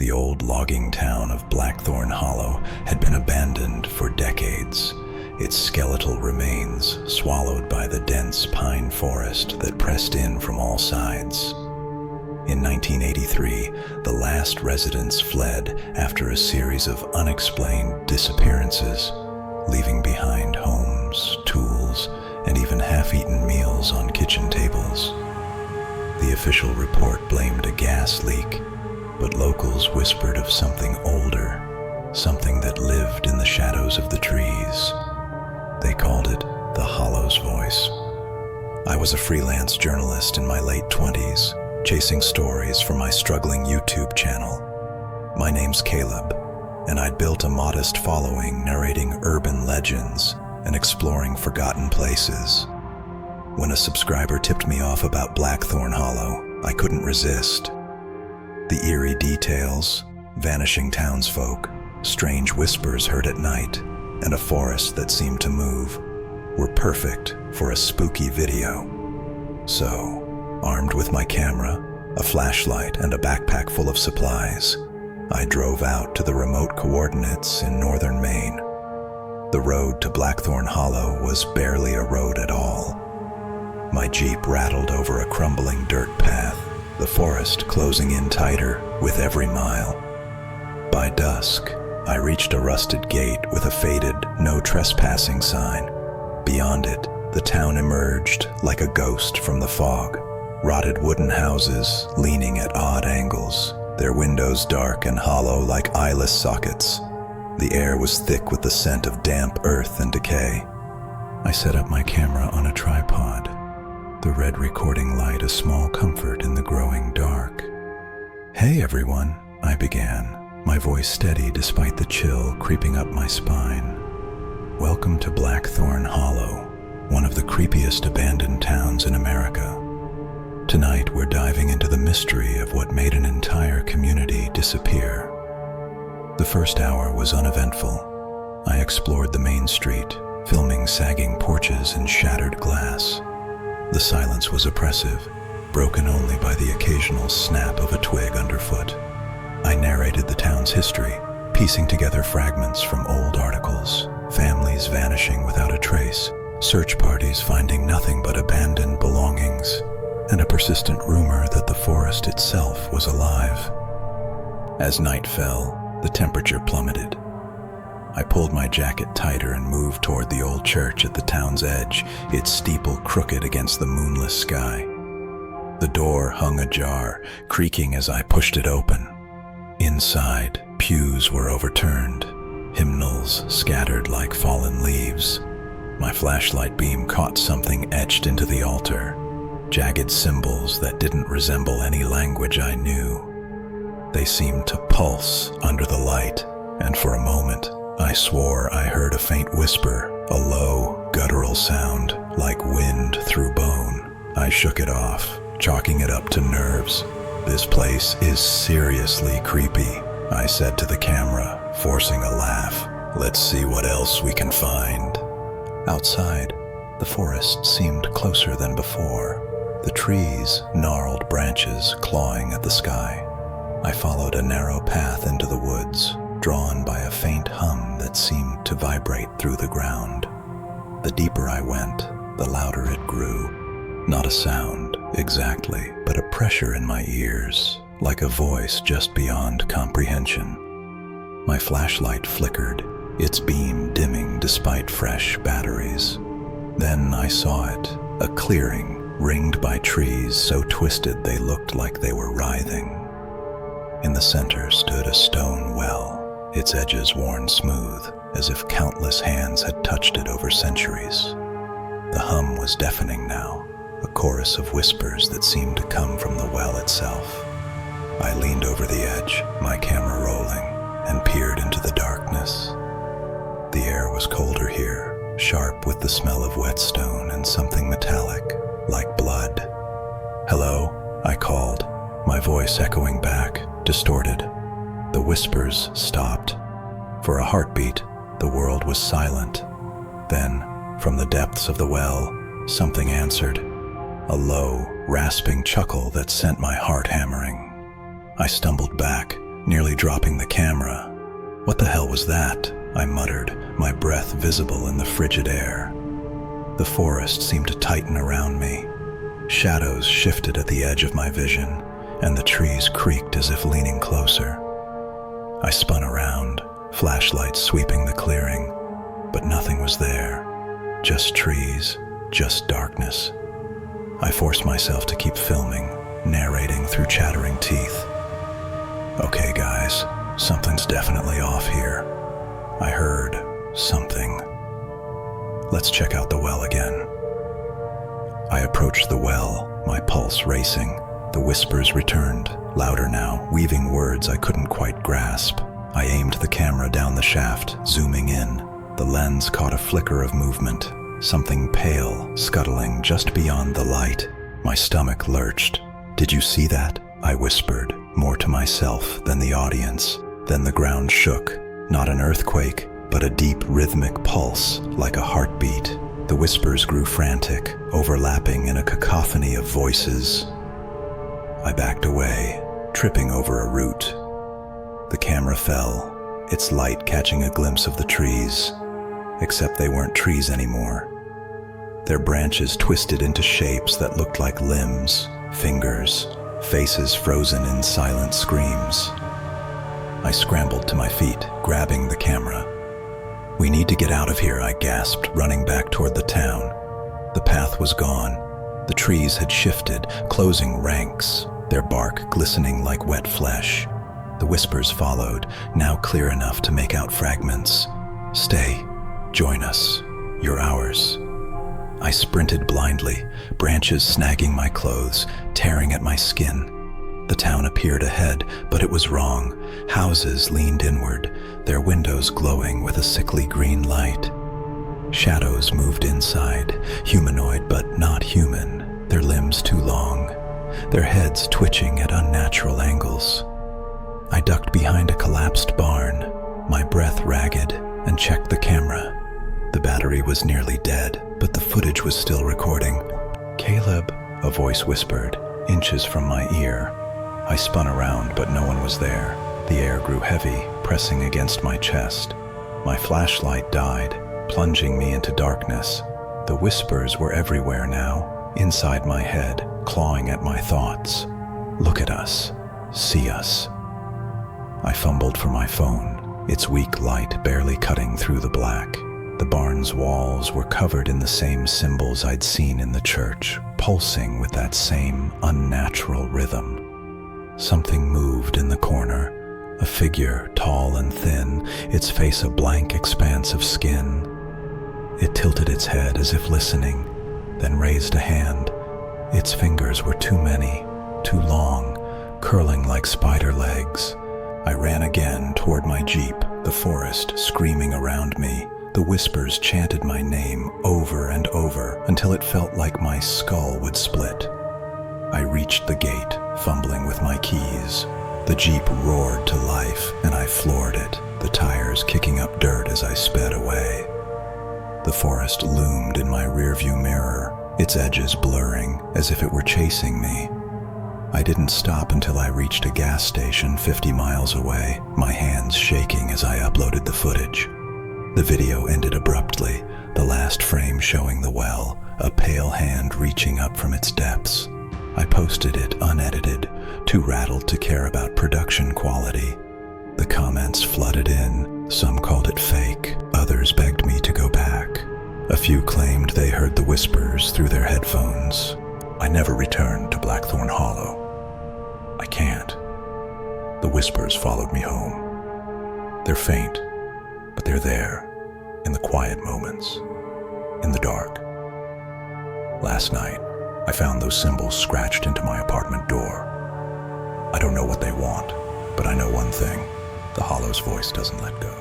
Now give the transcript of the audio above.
The old logging town of Blackthorn Hollow had been abandoned for decades, its skeletal remains swallowed by the dense pine forest that pressed in from all sides. In 1983, the last residents fled after a series of unexplained disappearances, leaving behind homes, tools, and even half-eaten meals on kitchen tables. The official report blamed a gas leak, but locals whispered of something older, something that lived in the shadows of the trees. They called it the Hollow's voice. I was a freelance journalist in my late 20s, chasing stories for my struggling YouTube channel. My name's Caleb, and I'd built a modest following narrating urban legends and exploring forgotten places. When a subscriber tipped me off about Blackthorn Hollow, I couldn't resist. The eerie details, vanishing townsfolk, strange whispers heard at night, and a forest that seemed to move were perfect for a spooky video. So, armed with my camera, a flashlight, and a backpack full of supplies, I drove out to the remote coordinates in northern Maine. The road to Blackthorn Hollow was barely a road at all. My Jeep rattled over a crumbling dirt path, the forest closing in tighter with every mile. By dusk, I reached a rusted gate with a faded "No Trespassing" sign. Beyond it, the town emerged like a ghost from the fog. Rotted wooden houses leaning at odd angles, their windows dark and hollow like eyeless sockets. The air was thick with the scent of damp earth and decay. I set up my camera on a tripod, the red recording light a small comfort in the growing dark. "Hey everyone," I began, my voice steady despite the chill creeping up my spine. "Welcome to Blackthorn Hollow, one of the creepiest abandoned towns in America. Tonight we're diving into the mystery of what made an entire community disappear." The first hour was uneventful. I explored the main street, filming sagging porches and shattered glass. The silence was oppressive, broken only by the occasional snap of a twig underfoot. I narrated the town's history, piecing together fragments from old articles, families vanishing without a trace, search parties finding nothing but abandoned belongings, and a persistent rumor that the forest itself was alive. As night fell, the temperature plummeted. I pulled my jacket tighter and moved toward the old church at the town's edge, its steeple crooked against the moonless sky. The door hung ajar, creaking as I pushed it open. Inside, pews were overturned, hymnals scattered like fallen leaves. My flashlight beam caught something etched into the altar, jagged symbols that didn't resemble any language I knew. They seemed to pulse under the light, and for a moment, I swore I heard a faint whisper, a low, guttural sound, like wind through bone. I shook it off, chalking it up to nerves. "This place is seriously creepy," I said to the camera, forcing a laugh. "Let's see what else we can find." Outside, the forest seemed closer than before, the trees' gnarled branches clawing at the sky. I followed a narrow path into the woods, drawn by a faint hum that seemed to vibrate through the ground. The deeper I went, the louder it grew. Not a sound, exactly, but a pressure in my ears, like a voice just beyond comprehension. My flashlight flickered, its beam dimming despite fresh batteries. Then I saw it, a clearing, ringed by trees so twisted they looked like they were writhing. In the center stood a stone well, its edges worn smooth, as if countless hands had touched it over centuries. The hum was deafening now, a chorus of whispers that seemed to come from the well itself. I leaned over the edge, my camera rolling, and peered into the darkness. The air was colder here, sharp with the smell of whetstone and something metallic, like blood. "Hello?" I called, my voice echoing back, distorted. The whispers stopped. For a heartbeat, the world was silent. Then, from the depths of the well, something answered, a low, rasping chuckle that sent my heart hammering. I stumbled back, nearly dropping the camera. "What the hell was that?" I muttered, my breath visible in the frigid air. The forest seemed to tighten around me. Shadows shifted at the edge of my vision, and the trees creaked as if leaning closer. I spun around, flashlight sweeping the clearing, but nothing was there. Just trees, just darkness. I forced myself to keep filming, narrating through chattering teeth. "Okay, guys, something's definitely off here. I heard something. Let's check out the well again." I approached the well, my pulse racing. The whispers returned, louder now, weaving words I couldn't quite grasp. I aimed the camera down the shaft, zooming in. The lens caught a flicker of movement, something pale scuttling just beyond the light. My stomach lurched. "Did you see that?" I whispered, more to myself than the audience. Then the ground shook, not an earthquake, but a deep rhythmic pulse, like a heartbeat. The whispers grew frantic, overlapping in a cacophony of voices. I backed away, tripping over a root. The camera fell, its light catching a glimpse of the trees, except they weren't trees anymore. Their branches twisted into shapes that looked like limbs, fingers, faces frozen in silent screams. I scrambled to my feet, grabbing the camera. "We need to get out of here," I gasped, running back toward the town. The path was gone. The trees had shifted, closing ranks, their bark glistening like wet flesh. The whispers followed, now clear enough to make out fragments. "Stay. Join us. You're ours." I sprinted blindly, branches snagging my clothes, tearing at my skin. The town appeared ahead, but it was wrong. Houses leaned inward, their windows glowing with a sickly green light. Shadows moved inside, humanoid but not human, their limbs too long, their heads twitching at unnatural angles. I ducked behind a collapsed barn, my breath ragged, and checked the camera. The battery was nearly dead, but the footage was still recording. "Caleb," a voice whispered, inches from my ear. I spun around, but no one was there. The air grew heavy, pressing against my chest. My flashlight died, plunging me into darkness. The whispers were everywhere now, inside my head, clawing at my thoughts. "Look at us. See us." I fumbled for my phone, its weak light barely cutting through the black. The barn's walls were covered in the same symbols I'd seen in the church, pulsing with that same unnatural rhythm. Something moved in the corner, a figure tall and thin, its face a blank expanse of skin. It tilted its head as if listening, then raised a hand. Its fingers were too many, too long, curling like spider legs. I ran again toward my jeep, the forest screaming around me. The whispers chanted my name over and over until it felt like my skull would split. I reached the gate, fumbling with my keys. The jeep roared to life, and I floored it, the tires kicking up dirt as I sped away. The forest loomed in my rearview mirror, its edges blurring as if it were chasing me. I didn't stop until I reached a gas station 50 miles away, my hands shaking as I uploaded the footage. The video ended abruptly, the last frame showing the well, a pale hand reaching up from its depths. I posted it unedited, too rattled to care about production quality. The comments flooded in. Some called it fake, others begged me to go back. A few claimed they heard the whispers through their headphones. I never returned to Blackthorn Hollow. I can't. The whispers followed me home. They're faint, but they're there, in the quiet moments, in the dark. Last night, I found those symbols scratched into my apartment door. I don't know what they want, but I know one thing: the Hollow's voice doesn't let go.